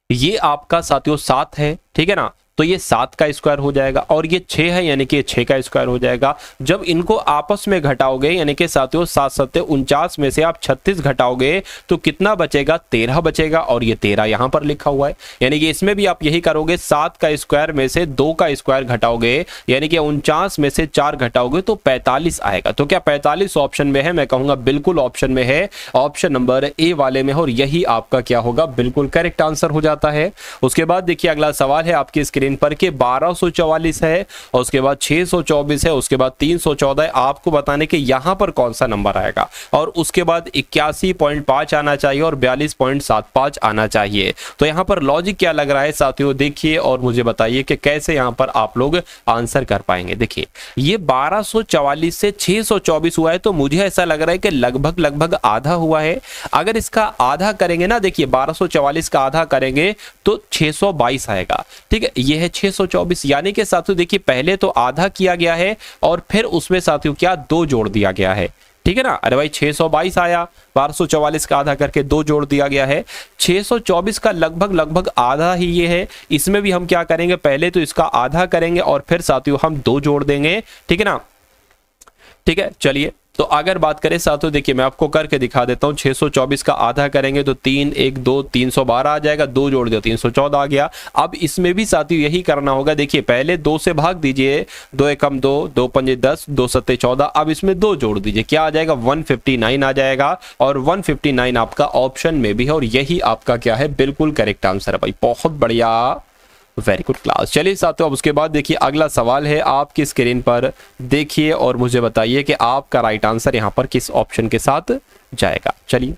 ये आपका साथियों 7 है, ठीक है ना, तो ये 7 का स्क्वायर हो जाएगा और ये 6 है यानी कि ये 6 का स्क्वायर हो जाएगा। जब इनको आपस में घटाओगे यानी कि साथियों 7 7 49 में से आप 36 घटाओगे तो कितना बचेगा, 13 बचेगा और ये 13 यहां पर लिखा हुआ है। यानी कि इसमें भी आप यही करोगे, 7 का स्क्वायर में से 2 का स्क्वायर घटाओगे यानी कि 49 में से 4 घटाओगे तो 45 आएगा। तो क्या 45 ऑप्शन में है? मैं कहूंगा बिल्कुल ऑप्शन में है, ऑप्शन नंबर ए वाले में, और यही आपका क्या होगा, बिल्कुल करेक्ट आंसर हो जाता है। उसके बाद देखिए अगला सवाल है आपकी स्क्रीन पर के 1244 है और उसके बाद 624 है, उसके बाद 314 है। आपको बताने के यहां पर कौन सा नंबर आएगा और उसके बाद 81.5 आना चाहिए और 42.75 आना चाहिए। तो यहां पर लॉजिक क्या लग रहा है साथियों, देखिए और मुझे बताइए कि कैसे यहां पर आप लोग आंसर कर पाएंगे। देखिए ये 1244 से 624 हुआ है, तो मुझे ऐसा लग रहा है कि लगभग आधा हुआ है। अगर इसका आधा करेंगे ना, देखिए 1244 का आधा करेंगे तो 622 आएगा, ठीक है, ये है 624। यानी कि साथियों देखिए पहले तो आधा किया गया है और फिर उसमें साथियों क्या 2 जोड़ दिया गया है, ठीक है ना। अरे भाई 622 आया, 1244 का आधा करके 2 जोड़ दिया गया है। 624 का लगभग आधा ही ये है। इसमें भी हम क्या करेंगे, पहले तो इसका आधा करेंगे और फिर साथियों हम 2 जोड़ देंगे, ठीक है ना, ठीक है। चलिए तो अगर बात करें साथियों, देखिए मैं आपको करके दिखा देता हूं। 624 का आधा करेंगे तो 3 1 2 312 आ जाएगा, 2 जोड़ दिया 314 आ गया। अब इसमें भी साथियों यही करना होगा। देखिए पहले 2 से भाग दीजिए, 2 एकम 2, 2 पंजे 10, 2 सत्ते 14। अब इसमें 2 जोड़ दीजिए, क्या आ जाएगा 159 आ जाएगा। और 159 आपका ऑप्शन में भी है और यही आपका क्या है, बिल्कुल करेक्ट आंसर है भाई। बहुत बढ़िया, वेरी गुड क्लास। चलिए साथियों अब उसके बाद देखिए अगला सवाल है, आपकी स्क्रीन पर देखिए और मुझे बताइए कि आपका राइट आंसर यहां पर किस ऑप्शन के साथ जाएगा। चलिए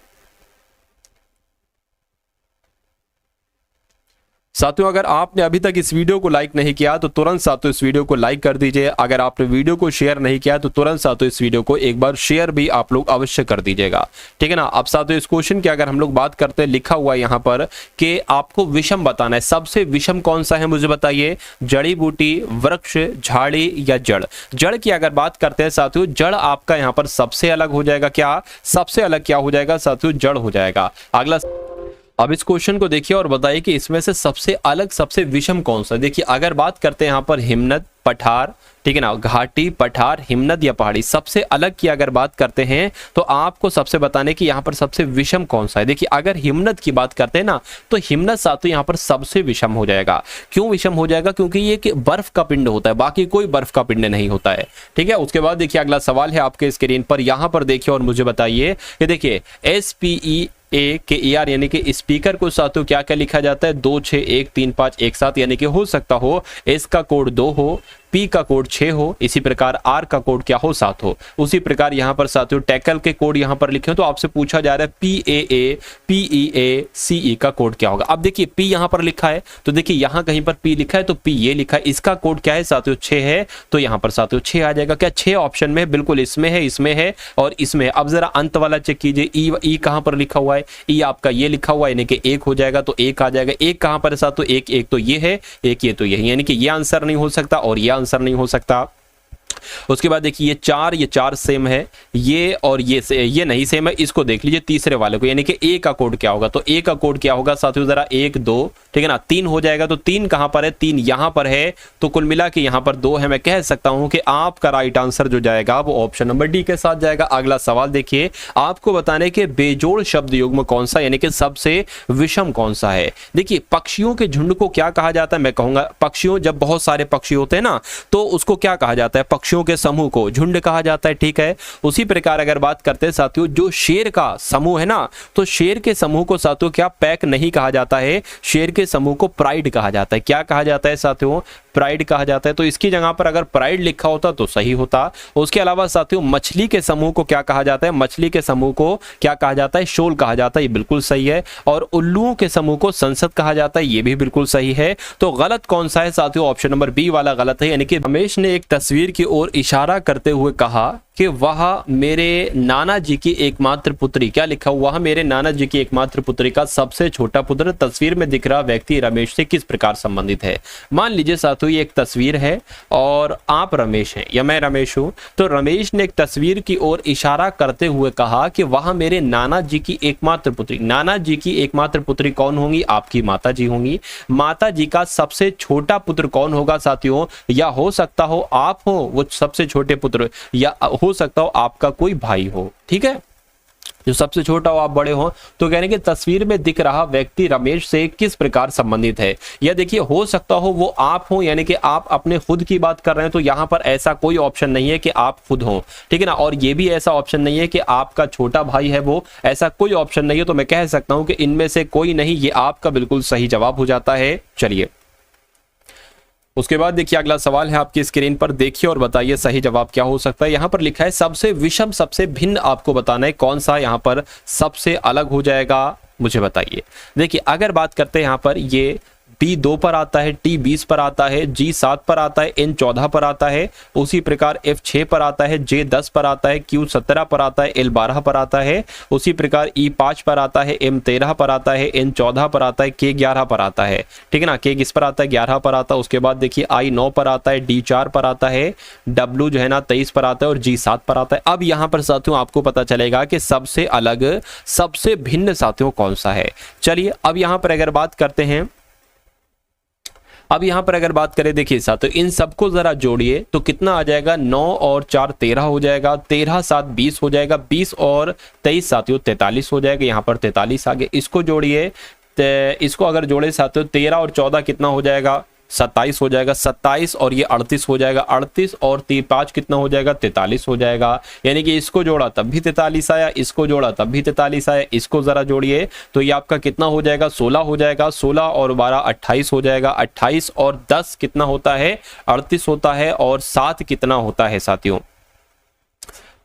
साथियों, अगर आपने अभी तक इस वीडियो को लाइक नहीं किया तो तुरंत साथियों इस वीडियो को लाइक कर दीजिए। अगर आपने वीडियो को शेयर नहीं किया तो तुरंत साथियों इस वीडियो को एक बार शेयर भी आप लोग अवश्य कर दीजिएगा, ठीक है ना। अब साथियों इस क्वेश्चन की अगर हम लोग बात करते हैं, लिखा हुआ है यहाँ पर कि आपको विषम बताना है। सबसे विषम कौन सा है मुझे बताइए, जड़ी बूटी, वृक्ष, झाड़ी या जड़। जड़ की अगर बात करते हैं साथियों, जड़ आपका यहाँ पर सबसे अलग हो जाएगा। क्या सबसे अलग क्या हो जाएगा साथियों, जड़ हो जाएगा। अगला, अब इस क्वेश्चन को देखिए और बताइए कि इसमें से सबसे अलग सबसे विषम कौन सा है। देखिए अगर बात करते हैं यहाँ पर हिमनद, पठार, ठीक है ना, घाटी, पठार, हिमनद या पहाड़ी, सबसे अलग की अगर बात करते हैं तो आपको सबसे बताने की यहाँ पर सबसे विषम कौन सा है। देखिए अगर हिमनद की बात करते हैं ना तो हिमनद साथियों यहाँ पर सबसे विषम हो जाएगा। क्यों विषम हो जाएगा, क्योंकि ये कि बर्फ का पिंड होता है, बाकी कोई बर्फ का पिंड नहीं होता है, ठीक है। उसके बाद देखिए अगला सवाल है आपके स्क्रीन पर, यहाँ पर देखिए और मुझे बताइए कि देखिए SPEAKER यानी कि स्पीकर को साथियों क्या क्या लिखा जाता है, 2 6 1 3 5 1 7, यानी कि हो सकता हो S का कोड 2 हो, P का कोड 6 हो, इसी प्रकार R का कोड क्या हो 7 हो। उसी प्रकार यहाँ पर साथियों टैकल के कोड यहाँ पर लिखे हो तो आपसे पूछा जा रहा है PAA PEA CE का कोड क्या होगा। अब देखिए P यहाँ पर लिखा है तो देखिए यहाँ कहीं पर P लिखा है तो P ये लिखा है, इसका कोड क्या है साथियों 6 है, तो यहाँ पर साथियों 6 आ जाएगा। क्या 6 ऑप्शन में, बिल्कुल इसमें है, इसमें है और इसमें है। अब जरा अंत वाला चेक कीजिए, ई कहाँ पर लिखा हुआ है, ई आपका ये लिखा हुआ है यानी कि 1 हो जाएगा, तो 1 आ जाएगा। 1 कहाँ पर है साथियों, 1 तो ये है, 1 ये तो यही, यानी कि ये आंसर नहीं हो सकता और ये आंसर नहीं हो सकता। उसके बाद देखिए ये 4 सेम है, ये और ये नहीं सेम है, इसको देख लीजिए तीसरे वाले को, यानी कि ए का कोड क्या होगा, तो ए का कोड क्या होगा साथियों जरा 1 2, ठीक है ना, 3 हो जाएगा। तो 3 कहां पर है, 3 यहां पर है, तो कुल मिला के यहां पर 2 है। मैं कह सकता हूं कि आपका राइट आंसर जो जाएगा वो ऑप्शन नंबर डी के साथ जाएगा। अगला सवाल देखिए, आपको बताने के बेजोड़ शब्द युग्म कौन सा, यानी कि सबसे विषम कौन सा है। देखिए पक्षियों के झुंड को क्या कहा जाता है, मैं कहूंगा पक्षियों, जब बहुत सारे पक्षी होते हैं ना तो उसको क्या कहा जाता है, पक्षियों के समूह को झुंड कहा जाता है, ठीक है। उसी प्रकार अगर बात करते हैं साथियों, जो शेर का समूह है ना, तो शेर के समूह को साथियों क्या पैक नहीं कहा जाता है, शेर के समूह को प्राइड कहा जाता है। क्या कहा जाता है साथियों, प्राइड कहा जाता है। तो इसकी जगह पर अगर प्राइड लिखा होता तो सही होता। उसके अलावा साथियों मछली के समूह को क्या कहा जाता है, मछली के समूह को क्या कहा जाता है, शोल कहा जाता है, ये बिल्कुल सही है। और उल्लुओं के समूह को संसद कहा जाता है, ये भी बिल्कुल सही है। तो गलत कौन सा है साथियों, ऑप्शन नंबर बी वाला गलत है। यानी कि रमेश ने एक तस्वीर की ओर इशारा करते हुए कहा कि वह मेरे नाना जी की एकमात्र पुत्री, क्या लिखा हुआ, मेरे नाना जी की एकमात्र पुत्री का सबसे छोटा पुत्र तस्वीर में दिख रहा व्यक्ति रमेश से किस प्रकार संबंधित है। मान लीजिए साथियों ये एक तस्वीर है और आप रमेश हैं या मैं रमेश हूं, तो रमेश ने एक तस्वीर की ओर इशारा करते हुए कहा कि वह मेरे नाना जी की एकमात्र पुत्री। नाना जी की एकमात्र पुत्री कौन होंगी, आपकी माता जी होंगी। माता जी का सबसे छोटा पुत्र कौन होगा साथियों, या हो सकता हो आप हो वो सबसे छोटे पुत्र, या हो सकता हो आपका कोई भाई हो, ठीक है, जो सबसे छोटा हो आप बड़े हो। तो कहने के तस्वीर में दिख रहा व्यक्ति रमेश से किस प्रकार संबंधित है। या देखिए हो सकता हो वो आप हो, यानी कि आप अपने खुद की बात कर रहे हैं, तो यहां पर ऐसा कोई ऑप्शन नहीं है कि आप खुद हो, ठीक है ना। और ये भी ऐसा ऑप्शन नहीं है कि आपका छोटा भाई है वो, ऐसा कोई ऑप्शन नहीं है। तो मैं कह सकता हूं कि इनमें से कोई नहीं, ये आपका बिल्कुल सही जवाब हो जाता है। चलिए उसके बाद देखिए अगला सवाल है आपकी स्क्रीन पर, देखिए और बताइए सही जवाब क्या हो सकता है। यहां पर लिखा है सबसे विषम सबसे भिन्न, आपको बताना है कौन सा यहां पर सबसे अलग हो जाएगा, मुझे बताइए। देखिए अगर बात करते हैं यहां पर, ये P 2 पर आता है, T 20 पर आता है, G 7 पर आता है, N 14 पर आता है, उसी प्रकार F 6 पर आता है, J 10 पर आता है, Q 17 पर आता है, L 12 पर आता है, उसी प्रकार E 5 पर आता है, M 13 पर आता है, N 14 पर आता है, K 11 पर आता है, ठीक है ना, K किस पर आता है, 11 पर आता है। उसके बाद देखिए I 9 पर आता है, D 4 पर आता है, W जो है ना 23 पर आता है और G 7 पर आता है। अब यहाँ पर साथियों आपको पता चलेगा कि सबसे अलग सबसे भिन्न साथियों कौन सा है। चलिए अब यहाँ पर अगर बात करते हैं, अब यहाँ पर अगर बात करें देखिए साथ, तो इन सबको जरा जोड़िए तो कितना आ जाएगा, 9 और 4 13 हो जाएगा, 13 7 20 हो जाएगा, 20 और 23 साथियों 43 हो जाएगा, यहाँ पर 43 आ गए। इसको जोड़िए, इसको अगर जोड़े साथियों 13 और 14 कितना हो जाएगा, 27 हो जाएगा, 27 और ये 38 हो जाएगा, 38 और 5 कितना हो जाएगा, 43 हो जाएगा। यानी कि इसको जोड़ा तब भी 43 आया, इसको जोड़ा तब भी 43 आया, इसको जरा जोड़िए तो ये आपका कितना हो जाएगा, 16 हो जाएगा, 16 और 12 28 हो जाएगा, 28 और 10 कितना होता है, 38 होता है, और 7 कितना होता है साथियों,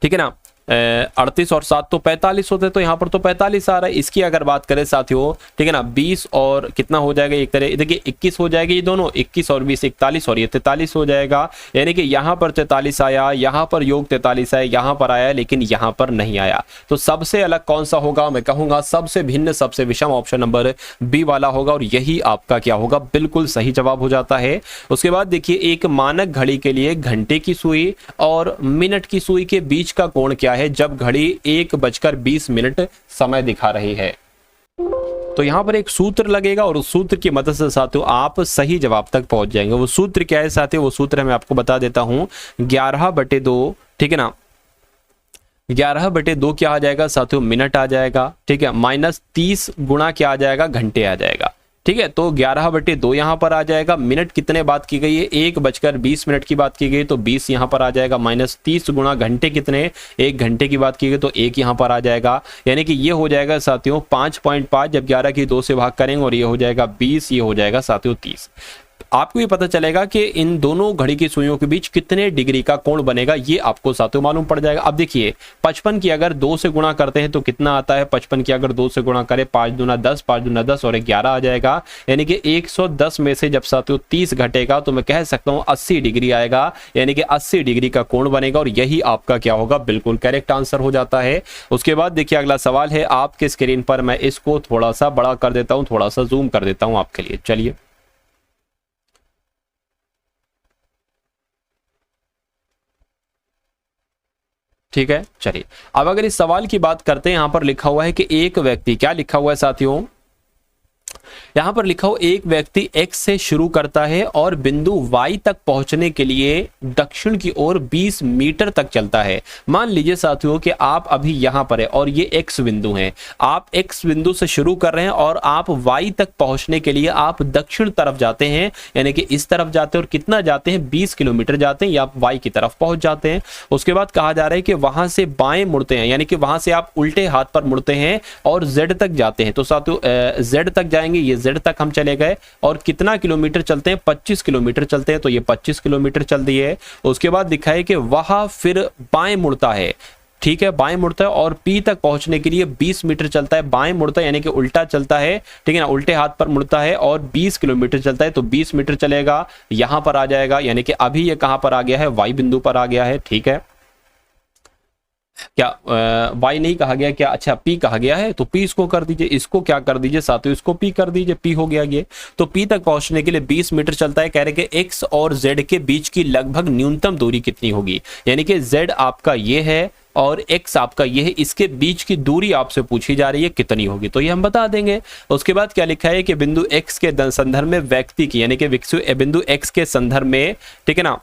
ठीक है ना, 38 और 7 तो 45 होते, तो यहाँ पर तो 45 आ रहा है। इसकी अगर बात करें साथियों, ठीक है ना, 20 और कितना हो जाएगा, एक तरह देखिए 21 हो जाएगा, ये दोनों 21 और 20 41 और ये 43 हो जाएगा। यानी कि यहाँ पर 43 आया, यहाँ पर योग 43 है, यहाँ पर आया, लेकिन यहाँ पर नहीं आया। तो सबसे अलग कौन सा होगा, मैं कहूँगा सबसे भिन्न सबसे विषम ऑप्शन नंबर बी वाला होगा, और यही आपका क्या होगा, बिल्कुल सही जवाब हो जाता है। उसके बाद देखिए, एक मानक घड़ी के लिए घंटे की सुई और मिनट की सुई के बीच का कोण क्या है जब घड़ी 1:20 समय दिखा रही है। तो यहां पर एक सूत्र लगेगा और उस सूत्र की मदद से साथियों आप सही जवाब तक पहुंच जाएंगे। वो सूत्र क्या है साथियों, वो सूत्र मैं आपको बता देता हूं, 11/2, ठीक है ना, 11/2 क्या आ जाएगा साथियों, मिनट आ जाएगा, ठीक है, -30 गुणा क्या आ जाएगा, घंटे आ जाएगा, ठीक है। तो 11/2 यहाँ पर आ जाएगा, मिनट कितने बात की गई है, 1:20 की बात की गई, तो 20 यहाँ पर आ जाएगा, -30 गुणा घंटे कितने, 1 घंटे की बात की गई, तो 1 यहाँ पर आ जाएगा। यानी कि ये हो जाएगा साथियों 5.5, जब 11 की 2 से भाग करेंगे, और ये हो जाएगा 20, ये हो जाएगा साथियों 30। आपको ये पता चलेगा कि इन दोनों घड़ी की सुइयों के बीच कितने डिग्री का कोण बनेगा, ये आपको साथियों मालूम पड़ जाएगा। अब देखिए 55 की अगर 2 से गुणा करते हैं तो कितना आता है, 55 की अगर 2 से गुणा करें, 5 दूना 10, 5 दूना 10 और 11 आ जाएगा। यानी कि 110 में से जब साथियों 30 घटेगा तो मैं कह सकता हूं 80 डिग्री आएगा, यानी कि 80 डिग्री का कोण बनेगा, और यही आपका क्या होगा, बिल्कुल करेक्ट आंसर हो जाता है। उसके बाद देखिए अगला सवाल है आपके स्क्रीन पर, मैं इसको थोड़ा सा बड़ा कर देता हूं, थोड़ा सा जूम कर देता हूं आपके लिए। चलिए, ठीक है, चलिए अब अगर इस सवाल की बात करते हैं, यहां पर लिखा हुआ है कि एक व्यक्ति, क्या लिखा हुआ है साथियों, यहां पर लिखा हो एक व्यक्ति x से शुरू करता है और बिंदु y तक पहुंचने के लिए दक्षिण की ओर 20 मीटर तक चलता है। मान लीजिए साथियों कि आप अभी यहां पर है और ये x बिंदु है, आप x बिंदु से शुरू कर रहे हैं और आप y तक पहुंचने के लिए आप दक्षिण तरफ जाते हैं, यानी कि इस तरफ जाते हैं, और कितना जाते हैं, 20 किलोमीटर जाते हैं, या आप y की तरफ पहुंच जाते हैं। उसके बाद कहा जा रहा है कि वहां से बाएं मुड़ते हैं, यानी कि वहां से आप उल्टे हाथ पर मुड़ते हैं और z तक जाते हैं। तो साथियों z तक जाएंगे, ये z तक हम चले गए, और कितना किलोमीटर चलते हैं, 25 किलोमीटर चलते हैं, तो ये 25 किलोमीटर चल दिए। उसके बाद दिखाए कि वह फिर बाएं मुड़ता है, ठीक है, बाएं मुड़ता है और P तक पहुंचने के लिए 20 मीटर चलता है, बाएं मुड़ता है यानी कि उल्टा चलता है, ठीक है ना, उल्टे हाथ पर मुड़ता है और 20 किलोमीटर चलता है, तो 20 मीटर चलेगा, यहां पर आ जाएगा। यानी कि अभी ये कहां पर आ गया है, Y बिंदु पर आ गया है, ठीक है। क्या y नहीं कहा गया क्या, अच्छा P कहा गया है, तो P इसको कर दीजिए, इसको क्या कर दीजिए साथियों, इसको P कर दीजिए, P हो गया ये। तो P तक पहुंचने के लिए 20 मीटर चलता है। कह रहे कि x और z के बीच की लगभग न्यूनतम दूरी कितनी होगी, यानी कि z आपका ये है और x आपका ये है, इसके बीच की दूरी आपसे पूछी जा रही है कितनी होगी, तो ये हम बता देंगे। उसके बाद क्या लिखा है कि बिंदु x के संदर्भ में व्यक्ति की, यानी कि बिंदु x के संदर्भ में, ठीक है ना,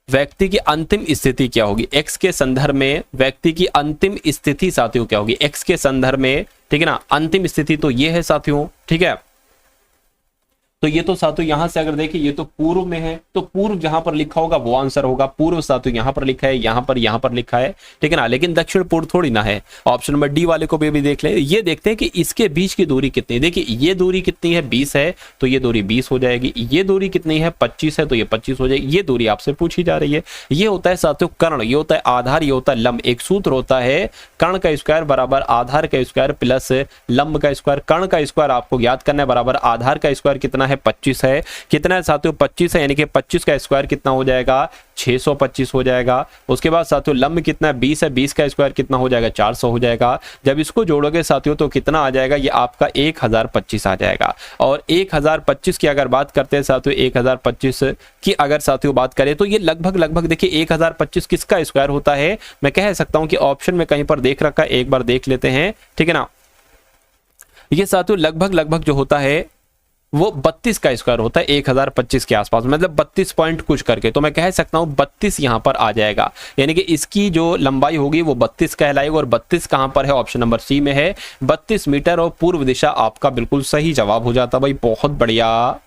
व्यक्ति की अंतिम स्थिति क्या होगी, x के संदर्भ में व्यक्ति की अंतिम स्थिति साथियों क्या होगी, x के संदर्भ में, ठीक है ना, अंतिम स्थिति तो ये है साथियों, ठीक है। तो ये तो साथियों यहां से अगर देखिए ये तो पूर्व में है, तो पूर्व जहां पर लिखा होगा वो आंसर होगा, पूर्व साथियों यहां पर लिखा है, यहां पर लिखा है, ठीक है ना, लेकिन दक्षिण पूर्व थोड़ी ना है। ऑप्शन नंबर डी वाले को भी देख लें। ये देखते हैं कि इसके बीच की दूरी कितनी है। देखिए ये दूरी कितनी है, 20 है, तो ये दूरी 20 हो जाएगी। ये दूरी कितनी है, 25 है, तो ये 25 हो जाएगी। ये दूरी आपसे पूछी जा रही है। ये होता है साथियों कर्ण, ये होता है आधार, ये होता है लंब। एक सूत्र होता है कर्ण का स्क्वायर बराबर आधार का स्क्वायर प्लस लंब का स्क्वायर। कर्ण का स्क्वायर आपको याद करना है बराबर आधार का स्क्वायर कितना है, 25 है। कितना है साथियों, 25 है, यानी कि 25 का स्क्वायर कितना हो जाएगा, 625 हो जाएगा। उसके बाद साथियों लंब कितना है, 20 है, 20 का स्क्वायर कितना हो जाएगा, 400 हो जाएगा। जब इसको जोड़ोगे साथियों तो कितना आ जाएगा, ये आपका 1025 आ जाएगा। और 1025 की अगर बात करते हैं साथियों, 1025 की अगर साथियों बात करें तो ये लगभग देखिए 1025 किसका स्क्वायर होता है, मैं कह सकता हूं कि ऑप्शन में कहीं पर देख रखा है, एक बार देख लेते हैं, ठीक है ना। ये साथियों लगभग जो होता है वो 32 का स्क्वायर होता है 1025 के आसपास, मतलब 32 पॉइंट कुछ करके, तो मैं कह सकता हूँ 32 यहाँ पर आ जाएगा, यानी कि इसकी जो लंबाई होगी वो 32 कहलाएगी। और 32 कहाँ पर है, ऑप्शन नंबर सी में है, 32 मीटर और पूर्व दिशा आपका बिल्कुल सही जवाब हो जाता भाई। बहुत बढ़िया,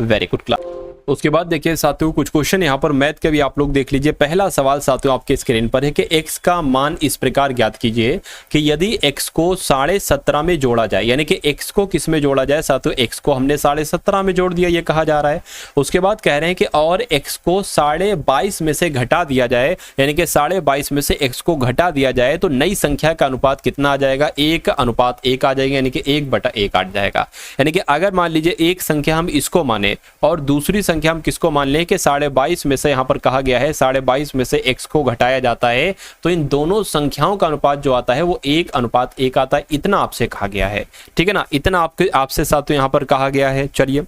वेरी गुड क्लास। उसके बाद देखिए साथियों कुछ क्वेश्चन यहाँ पर मैथ के भी आप लोग देख लीजिए। पहला सवाल साथियों आपके स्क्रीन पर है कि x का मान इस प्रकार ज्ञात कीजिए कि यदि x को 17.5 में जोड़ा जाए, यानी कि x को किस में जोड़ा जाए साथियों, x को हमने 17.5 में जोड़ दिया ये कहा जा रहा है। उसके बाद कह रहे हैं कि और x को 22.5 में से घटा दिया जाए, यानी कि 22.5 में से x को घटा दिया जाए तो नई संख्या का अनुपात कितना आ जाएगा, 1:1 आ जाएगा, यानी कि 1/1 आ जाएगा। यानी कि अगर मान लीजिए एक संख्या हम इसको माने और दूसरी संख्या हम किसको मान लें कि 22.5 में से, यहां पर कहा गया है 22.5 में से x को घटाया जाता है, तो इन दोनों संख्याओं का अनुपात जो आता है वो 1:1 आता है। इतना आपसे कहा गया है, ठीक है ना, इतना आपसे साथियों यहां पर कहा गया है। चलिए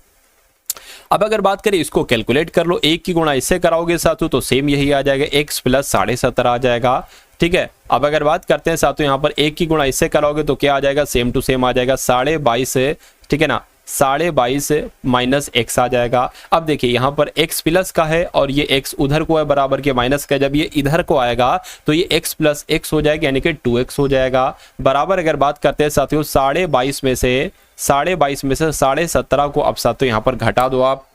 अब अगर बात करें इसको कैलकुलेट कर लो, 1 की गुणा इससे कराओगे साथियों तो सेम यही आ जाएगा, x + 17.5 आ जाएगा, ठीक है। अब अगर बात करते हैं साथियों यहाँ पर 1 की गुणा इससे कराओगे तो क्या आ जाएगा, सेम टू सेम आ जाएगा 22.5, ठीक है ना, 22.5 माइनस x आ जाएगा। अब देखिए यहाँ पर x प्लस का है और ये x उधर को है बराबर के माइनस का, जब ये इधर को आएगा तो ये x प्लस x हो जाएगा, यानी कि 2x हो जाएगा। बराबर अगर बात करते हैं साथियों 22.5 में से 17.5 को अब साथियों यहाँ पर घटा दो आप,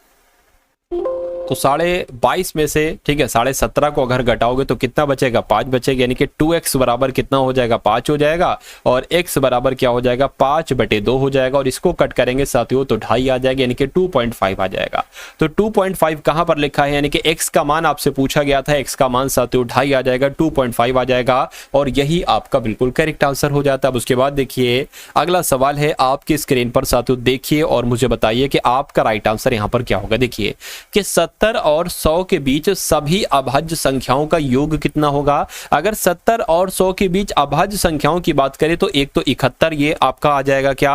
तो 22.5 में से, ठीक है, 17.5 को अगर घटाओगे तो कितना बचेगा, 5 बचेगा, यानी कि 2x बराबर कितना हो जाएगा, 5 हो जाएगा। और x बराबर क्या हो जाएगा, 5/2 हो जाएगा। और इसको कट करेंगे साथियों तो 2.5 आ जाएगा, यानी कि 2.5 आ जाएगा। तो 2.5 कहां पर लिखा है, यानी कि x का मान आपसे पूछा गया था, x का मान साथियों 2.5 आ जाएगा, 2.5 आ जाएगा और यही आपका बिल्कुल करेक्ट आंसर हो जाता है। अब उसके बाद देखिए अगला सवाल है आपकी स्क्रीन पर साथियों, देखिए और मुझे बताइए कि आपका राइट आंसर यहाँ पर क्या होगा। देखिए कि 70 और 100 के बीच सभी अभाज्य संख्याओं का योग कितना होगा। अगर 70 और 100 के बीच अभाज्य संख्याओं की बात करें तो एक तो 71 ये आपका आ जाएगा, क्या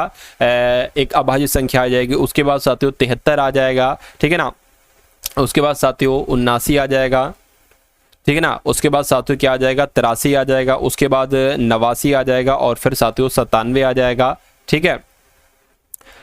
एक अभाज्य संख्या आ जाएगी। उसके बाद साथियों 73 आ जाएगा, ठीक है ना। उसके बाद साथियों 79 आ जाएगा, ठीक है ना। उसके बाद साथियों क्या आ जाएगा, 83 आ जाएगा। उसके बाद 89 आ जाएगा और फिर साथियों 97 आ जाएगा, ठीक है।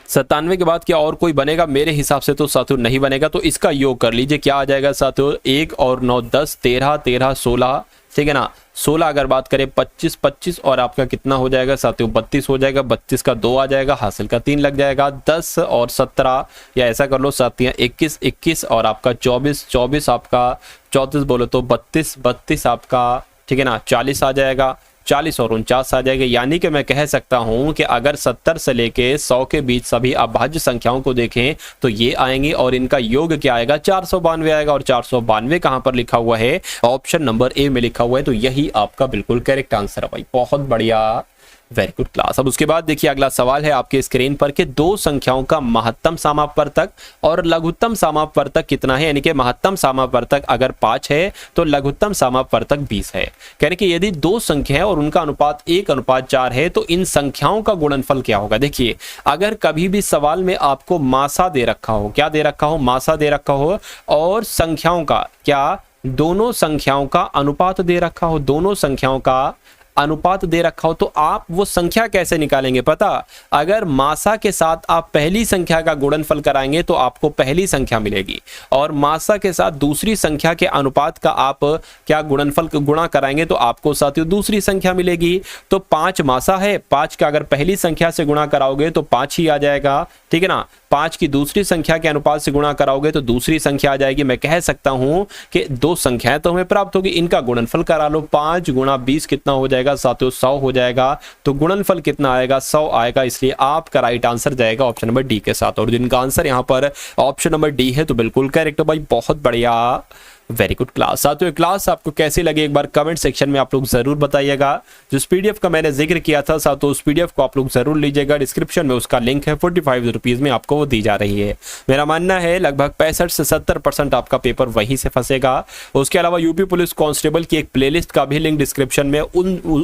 97 के बाद क्या और कोई बनेगा, मेरे हिसाब से तो साथियों नहीं बनेगा। तो इसका योग कर लीजिए, क्या आ जाएगा साथियों, 1 और 9 10, 13 13 16, ठीक है ना। 16 अगर बात करें 25 25 और आपका कितना हो जाएगा साथियों, 32 हो जाएगा। 32 का 2 आ जाएगा, हासिल का 3 लग जाएगा। 10 और 17 या ऐसा कर लो साथियों 21 21 और आपका 24 24 आपका 34 बोलो तो 32 32 आपका, ठीक है ना, 40 आ जाएगा। 40 और 49 आ जाएगा। यानी कि मैं कह सकता हूं कि अगर 70 से लेके 100 के बीच सभी अभाज्य संख्याओं को देखें तो ये आएंगी और इनका योग क्या आएगा, 492 आएगा। और 492 कहां पर लिखा हुआ है, ऑप्शन नंबर ए में लिखा हुआ है। तो यही आपका बिल्कुल करेक्ट आंसर है भाई, बहुत बढ़िया, वेरी गुड क्लास। अब उसके बाद देखिए अगला सवाल है आपके स्क्रीन पर कि दो संख्याओं का महत्तम समापवर्तक और लघुत्तम समापवर्तक कितना है। यानी कि महत्तम समापवर्तक अगर 5 है तो लघुत्तम समापवर्तक 20 है। यानी कि यदि दो संख्या है और उनका अनुपात 1:4 है तो इन संख्याओं का गुणनफल क्या होगा। देखिए अगर कभी भी सवाल में आपको मासा दे रखा हो, क्या दे रखा हो, मासा दे रखा हो और संख्याओं का क्या, दोनों संख्याओं का अनुपात दे रखा हो, दोनों संख्याओं का अनुपात दे रखा हो, तो आप वो संख्या कैसे निकालेंगे पता। अगर मासा के साथ आप पहली संख्या का गुणनफल कराएंगे तो आपको पहली संख्या मिलेगी और मासा के साथ दूसरी संख्या के अनुपात का आप क्या गुणनफल गुणा कराएंगे तो आपको साथियों दूसरी संख्या मिलेगी। तो 5 मासा है, 5 का अगर पहली संख्या से गुणा कराओगे तो 5 ही आ जाएगा, ठीक है ना। 5 की दूसरी संख्या के अनुपात से गुणा कराओगे तो दूसरी संख्या आ जाएगी। मैं कह सकता हूं कि दो संख्याएं तो हमें प्राप्त होगी, इनका गुणनफल करा लो। 5 गुणा 20 कितना हो जाएगा साथियों, 100 हो जाएगा। तो गुणनफल कितना आएगा, 100 आएगा। इसलिए आपका राइट आंसर जाएगा ऑप्शन नंबर डी के साथ। और जिनका आंसर यहाँ पर ऑप्शन नंबर डी है तो बिल्कुल करेक्ट है भाई, बहुत बढ़िया, वेरी गुड क्लास। साथियों क्लास आपको कैसी लगी एक बार कमेंट सेक्शन में आप लोग जरूर बताइएगा। जिस पीडीएफ का मैंने जिक्र किया था साथियों उस पीडीएफ को आप लोग जरूर लीजिएगा, डिस्क्रिप्शन में उसका लिंक है, 45 रुपीज में आपको वो दी जा रही है। मेरा मानना है लगभग 65 से 70% आपका पेपर वहीं से फंसेगा। उसके अलावा यूपी पुलिस कांस्टेबल की एक प्लेलिस्ट का भी लिंक डिस्क्रिप्शन में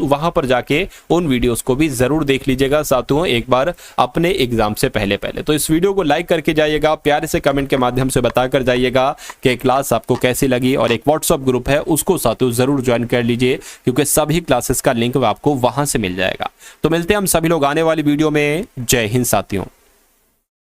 वहां पर जाके उन वीडियोस को भी जरूर देख लीजिएगा साथियों एक बार अपने एग्जाम से पहले। तो इस वीडियो को लाइक करके जाइएगा, प्यारे से कमेंट के माध्यम से बताकर जाइएगा कि क्लास आपको कैसी लगी। और एक व्हाट्सएप ग्रुप है उसको साथियों जरूर ज्वाइन कर लीजिए क्योंकि सभी क्लासेस का लिंक आपको वहां से मिल जाएगा। तो मिलते हैं हम सभी लोग आने वाली वीडियो में। जय हिंद साथियों।